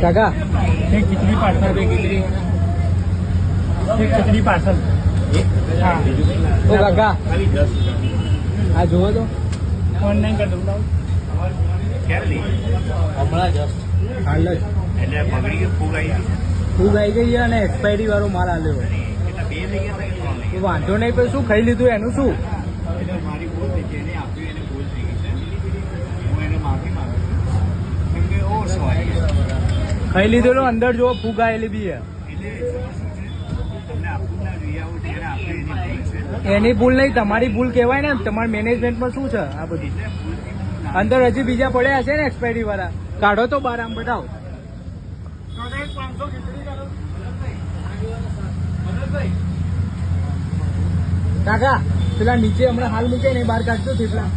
કાકા એક ખીચડી પાર્સલ હા ઓ કાકા આ જુઓ તો ઓનલાઈન કરી દઉં હમણાં જ હાલ જ ફૂગ આવી ગઈ છે અને એક્સપાયરી વાળો માલ આલ્યો વાંધો નહીં પણ શું ખાઈ લીધું એનું શું મારી ભૂલ થઈ છે એને આપ્યું એને ભૂલ થઈ ગઈ છે હું એને માફી માંગુ છું કેમ કે ઓવર સવારી ખાઈ લીધેલો અંદર જો ફૂગ આવેલી બી છે તમને આપવું ના જોઈએ આવું જેને આપ્યું એની ભૂલ છે એની ભૂલ નહીં તમારી ભૂલ કહેવાય ને તમારા મેનેજમેન્ટમાં શું છે આ બધું અંદર હજી બીજા પડ્યા હશે ને એક્સપાયરી વાળા કાઢો તો બાર આમ બતાવો કાકા પેલા નીચે હમણાં હાલ મૂકે ને બહાર કાઢતો થેપલા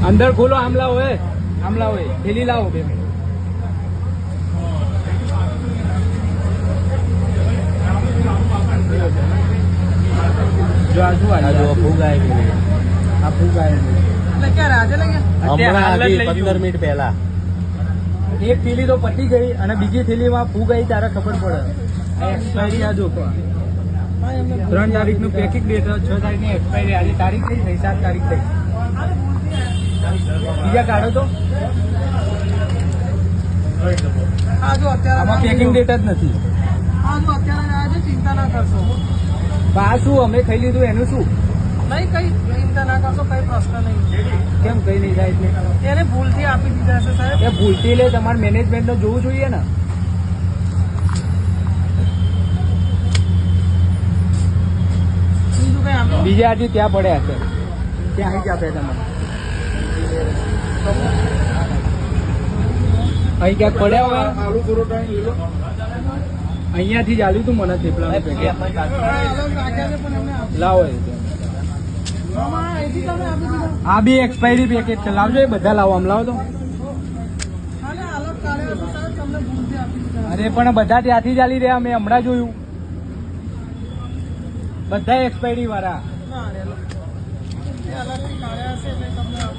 અંદર ખોલો આમલા હોય થેલી લાવો 2 મિનિટ જો આ શું આ ફૂગ આવી આ ફૂગ આવી હમણાં 15 મિનિટ પહેલા એક થેલી તો પતી ગઈ અને બીજી થેલીમાં ફૂગ આવી ત્યારે ખબર પડે એક્સપાયરી આ જો 3 તારીખનું પેકિંગ ડેટ 6 તારીખની એક્સપાયરી આજે તારીખ થઈ 7 તારીખ થઈ બીજા કાઢો તો આમાં પેકિંગ ડેટ જ નથી ચિંતા ના કરશો આ શું અમે ખાઈ લીધું એનું શું નહીં કઈ ચિંતા ના કરશો કઈ પ્રશ્ન નહીં કેમ કઈ નહીં થાય એટલે એને ભૂલથી આપી દીધા છે સાહેબ એ ભૂલથી લે તમારે મેનેજમેન્ટ નો જોવું જોઈએ ને બીજું કઈ આપે બીજા હજી ત્યાં પડ્યા છે ત્યાં અહીં જ આપે તમારે અહીં ક્યાંક પડ્યા હોય અહીંયાથી જ આલ્યું તું મને થેપલાનું પેકેટ લાવો આ બી એક્સપાયરી પેકેટ છે લાવજો એ બધા લાવો આમ લાવો તો અરે પણ બધા ત્યાંથી ચાલી રહ્યા મેં હમણાં જોયું બધા એક્સપાયરી વાળા અલગથી કાઢ્યા હશે એટલે તમને